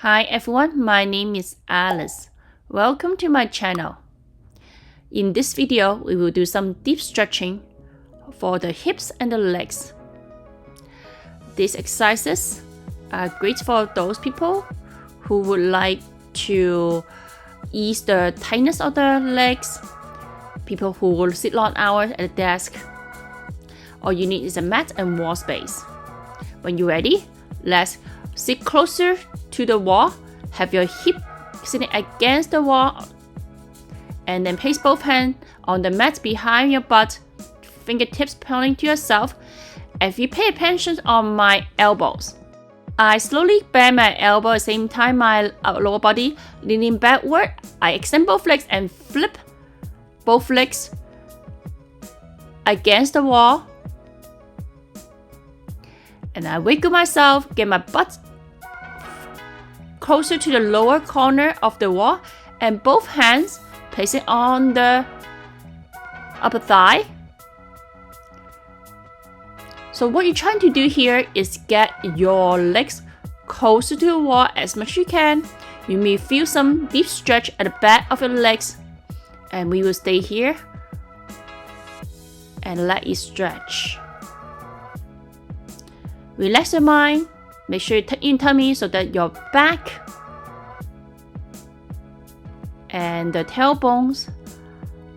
Hi everyone, my name is Alice. Welcome to my channel. In this video, we will do some deep stretching for the hips and the legs. These exercises are great for those people who would like to ease the tightness of the legs, people who will sit long hours at a desk. All you need is a mat and wall space. When you're ready, let's sit closer to the wall, have your hip sitting against the wall, and then place both hands on the mat behind your butt, fingertips pointing to yourself. If you pay attention on my elbows, I slowly bend my elbow at the same time my lower body leaning backward. I extend both legs and flip both legs against the wall. And I wiggle myself, get my butt closer to the lower corner of the wall, and both hands place it on the upper thigh. So what you're trying to do here is get your legs closer to the wall as much as you can. You may feel some deep stretch at the back of your legs, and we will stay here and let it stretch. Relax your mind. Make sure you tuck in tummy so that your back and the tailbones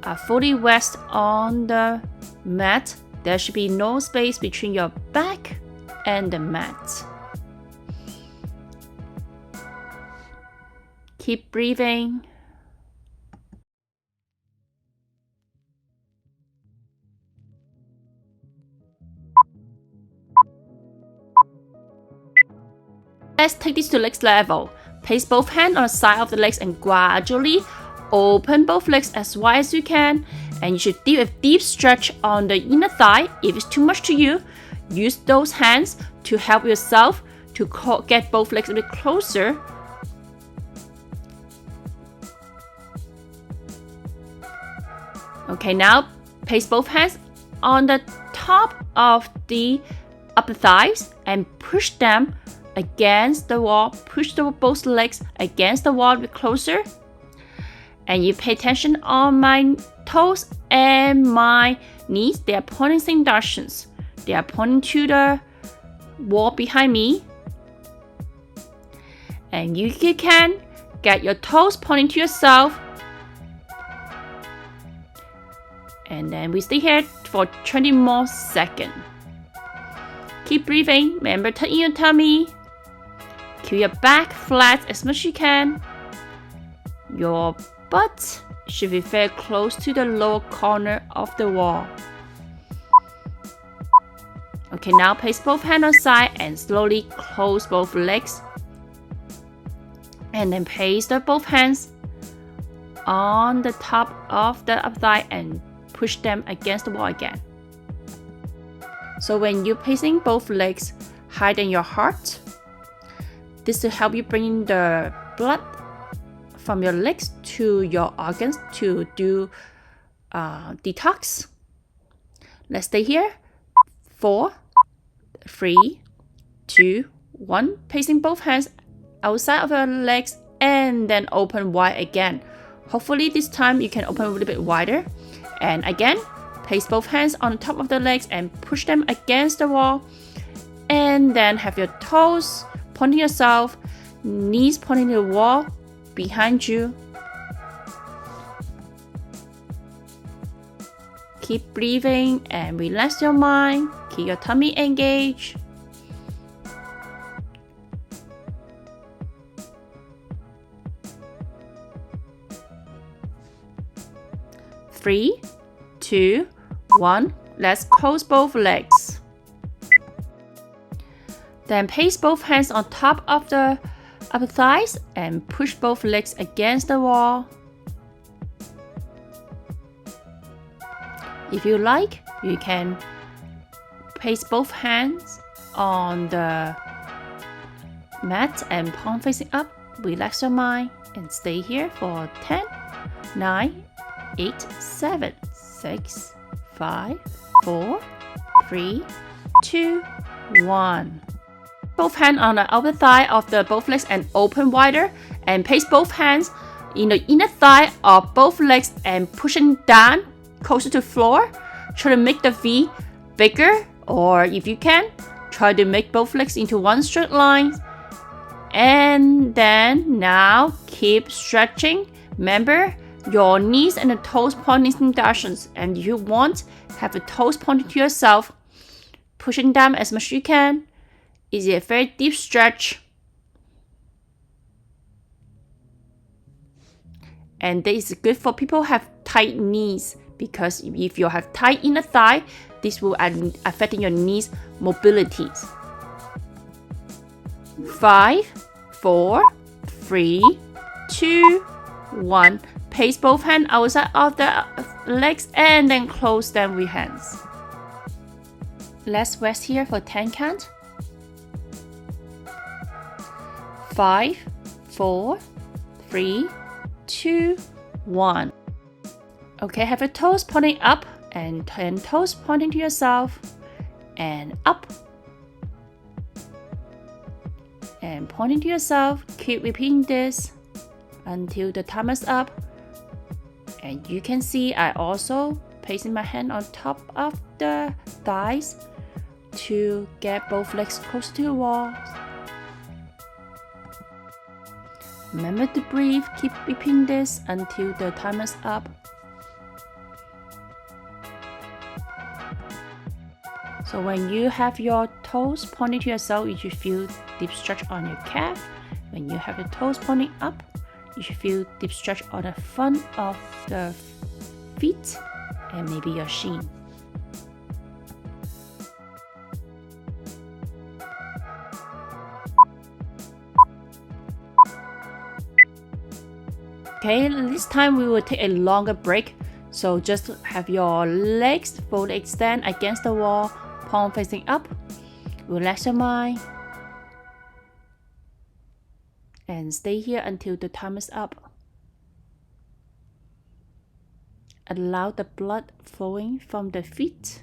are fully rested on the mat. There should be no space between your back and the mat. Keep breathing. Let's take this to next level. Place both hands on the side of the legs and gradually open both legs as wide as you can. And you should do a deep stretch on the inner thigh. If it's too much to you, use those hands to help yourself to get both legs a bit closer. Okay, now place both hands on the top of the upper thighs and push them against the wall. Push both legs against the wall a bit closer. And you pay attention on my toes and my knees. They are pointing same directions. They are pointing to the wall behind me. And you can get your toes pointing to yourself. And then we stay here for 20 more seconds. Keep breathing. Remember, tuck in your tummy. Keep your back flat as much as you can. Your butt should be very close to the lower corner of the wall. Okay, now place both hands on the side and slowly close both legs. And then place both hands on the top of the upper thigh and push them against the wall again. So when you're placing both legs higher than your heart, this will help you bring the blood from your legs to your organs to do detox. Let's stay here. 4, 3, 2, 1. Placing both hands outside of your legs and then open wide again. Hopefully this time you can open a little bit wider. And again, place both hands on top of the legs and push them against the wall. And then have your toes pointing yourself, knees pointing to the wall behind you. Keep breathing and relax your mind. Keep your tummy engaged. Three, 2, 1. Let's close both legs. Then place both hands on top of the upper thighs and push both legs against the wall. If you like, you can place both hands on the mat and palm facing up. Relax your mind and stay here for 10, 9, 8, 7, 6, 5, 4, 3, 2, 1. both hands on the outer thigh of the both legs and open wider, and place both hands in the inner thigh of both legs and pushing down closer to floor. Try to make the V bigger, or if you can, try to make both legs into one straight line. And then now keep stretching. Remember, your knees and the toes pointing in directions, and if you want, have the toes pointing to yourself, pushing down as much as you can. It's a very deep stretch. And this is good for people who have tight knees, because if you have tight inner thigh, this will affect your knees mobility. 5, 4, 3, 2, 1. Place both hands outside of the legs and then close them with hands. Let's rest here for 10 count. 5, 4, 3, 2, 1. Okay, have your toes pointing up and 10 toes pointing to yourself, and up and pointing to yourself. Keep repeating this until the time is up. And you can see I also placing my hand on top of the thighs to get both legs close to the wall. Remember to breathe. Keep repeating this until the time is up. So when you have your toes pointing to yourself, you should feel deep stretch on your calf. When you have the toes pointing up, you should feel deep stretch on the front of the feet and maybe your shin. Okay, this time we will take a longer break. So just have your legs fully extend against the wall, palm facing up. Relax your mind. And stay here until the time is up. Allow the blood flowing from the feet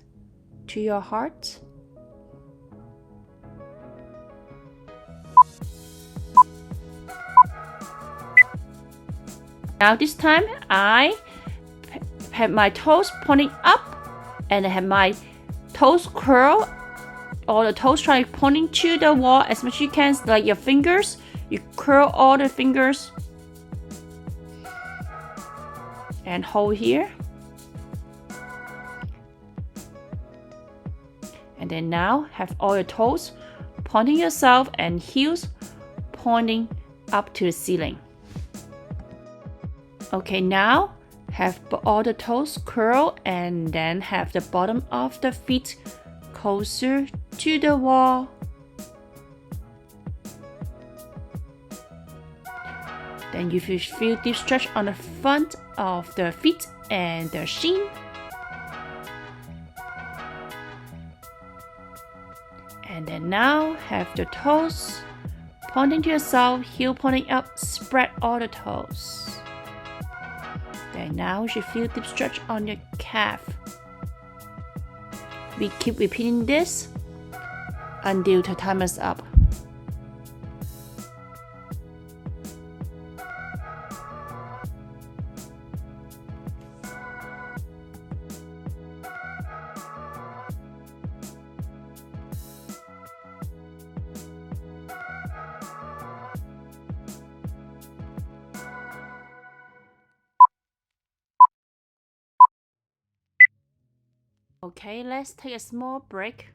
to your heart. Now this time I have my toes pointing up and I have my toes curl, or the toes try pointing to the wall as much as you can, like your fingers. You curl all the fingers and hold here. And then now have all your toes pointing yourself and heels pointing up to the ceiling. Okay, now have all the toes curl and then have the bottom of the feet closer to the wall. Then you feel deep stretch on the front of the feet and the shin. And then now have the toes pointing to yourself, heel pointing up, spread all the toes. Then now you should feel deep stretch on your calf. We keep repeating this until the time is up. Okay, let's take a small break.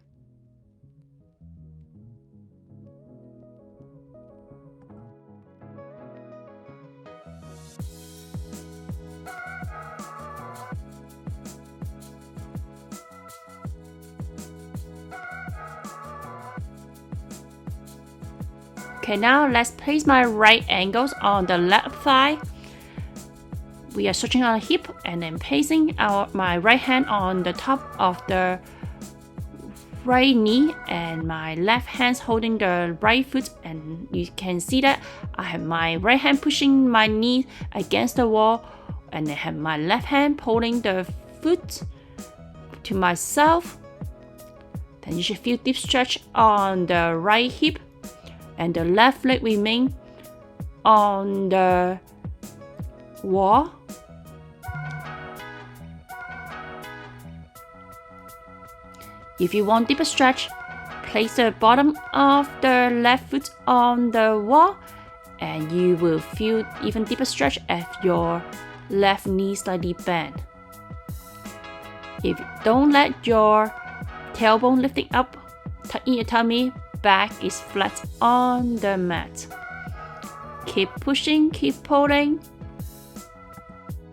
Okay, now let's place my right ankles on the left thigh. We are stretching our hip and then placing my right hand on the top of the right knee and my left hand holding the right foot, and you can see that I have my right hand pushing my knee against the wall and I have my left hand pulling the foot to myself. Then you should feel deep stretch on the right hip and the left leg remain on the wall. If you want deeper stretch, place the bottom of the left foot on the wall and you will feel even deeper stretch as your left knee slightly bend. If you don't let your tailbone lifting up, tuck in your tummy, back is flat on the mat. Keep pushing, keep pulling.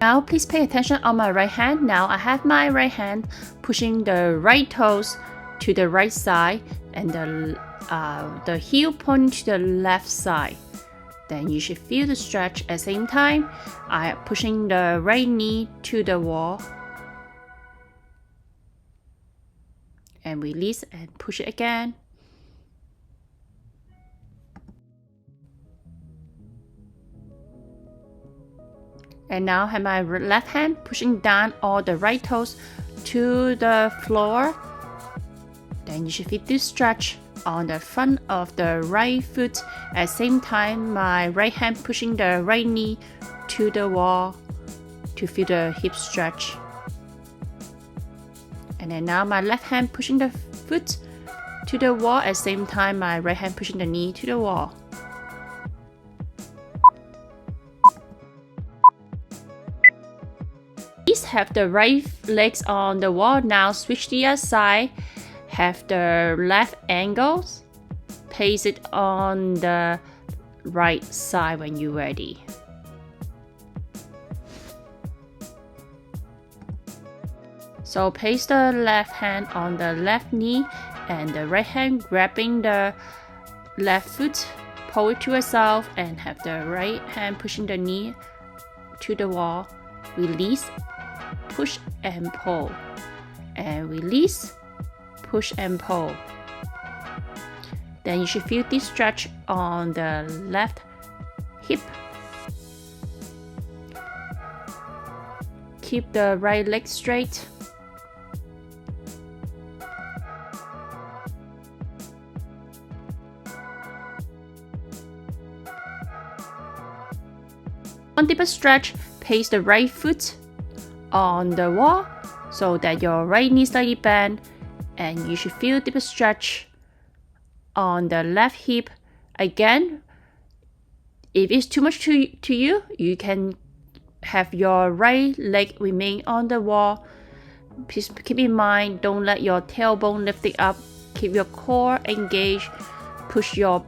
Now please pay attention on my right hand. Now I have my right hand pushing the right toes to the right side and the heel pointing to the left side. Then you should feel the stretch. At the same time, I am pushing the right knee to the wall. And release and push it again. And now I have my left hand pushing down all the right toes to the floor. Then you should feel this stretch on the front of the right foot. At the same time, my right hand pushing the right knee to the wall to feel the hip stretch. And then now my left hand pushing the foot to the wall. At the same time, my right hand pushing the knee to the wall. Please have the right legs on the wall. Now switch the other side. Have the left ankles. Place it on the right side when you're ready. So place the left hand on the left knee and the right hand grabbing the left foot. Pull it to yourself and have the right hand pushing the knee to the wall. Release, push and pull. And release, push and pull. Then you should feel this stretch on the left hip. Keep the right leg straight. One deeper stretch, place the right foot on the wall so that your right knee slightly bend, and you should feel deeper stretch on the left hip. Again, if it's too much to you, you can have your right leg remain on the wall. Please keep in mind, don't let your tailbone lift it up. Keep your core engaged. Push your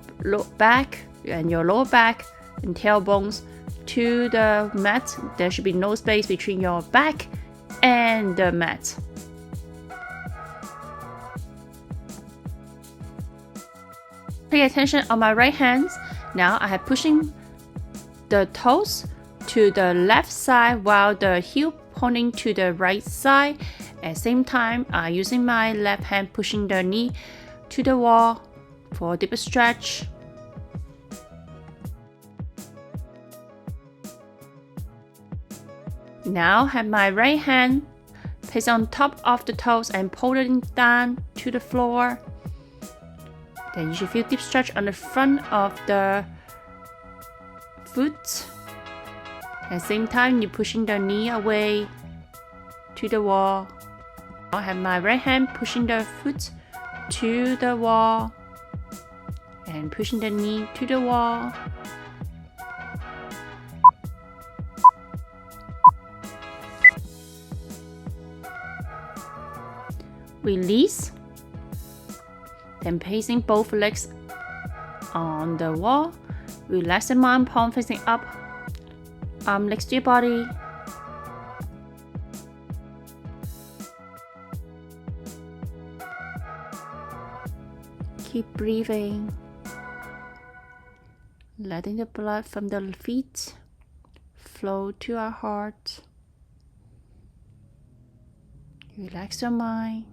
back and your lower back and tailbones to the mat. There should be no space between your back and the mat. Pay attention on my right hand. Now I have pushing the toes to the left side while the heel pointing to the right side. At the same time, using my left hand pushing the knee to the wall for a deeper stretch. Now have my right hand place on top of the toes and pull it down to the floor. Then you should feel deep stretch on the front of the foot. At the same time, you're pushing the knee away to the wall. I have my right hand pushing the foot to the wall and pushing the knee to the wall. Release. Then placing both legs on the wall. Relax the mind, palm facing up. Arm next to your body. Keep breathing. Letting the blood from the feet flow to our heart. Relax your mind.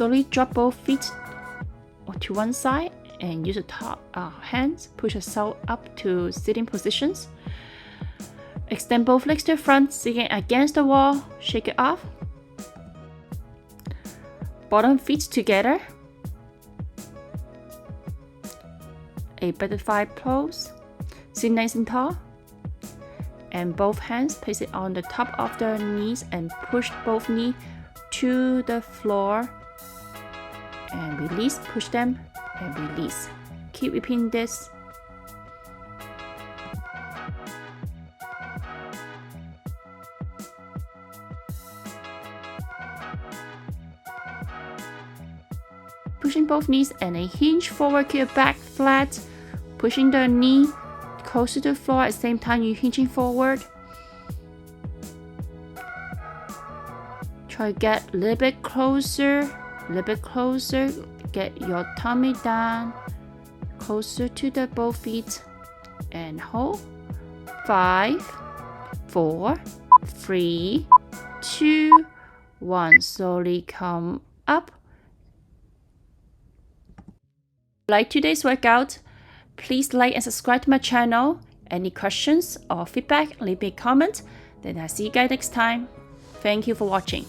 Slowly drop both feet to one side and use the top hands, push yourself up to sitting positions. Extend both legs to the front, sitting against the wall, shake it off. Bottom feet together. A butterfly pose. Sit nice and tall. And both hands place it on the top of the knees and push both knees to the floor. And release, push them and release. Keep repeating this. Pushing both knees and a hinge forward, keep your back flat. Pushing the knee close to the floor at the same time you're hinging forward. Try to get a little bit closer. Get your tummy down, closer to the both feet, and hold. 5, 4, 3, 2, 1. Slowly come up. Like today's workout, please like and subscribe to my channel. Any questions or feedback, leave me a comment. Then I'll see you guys next time. Thank you for watching.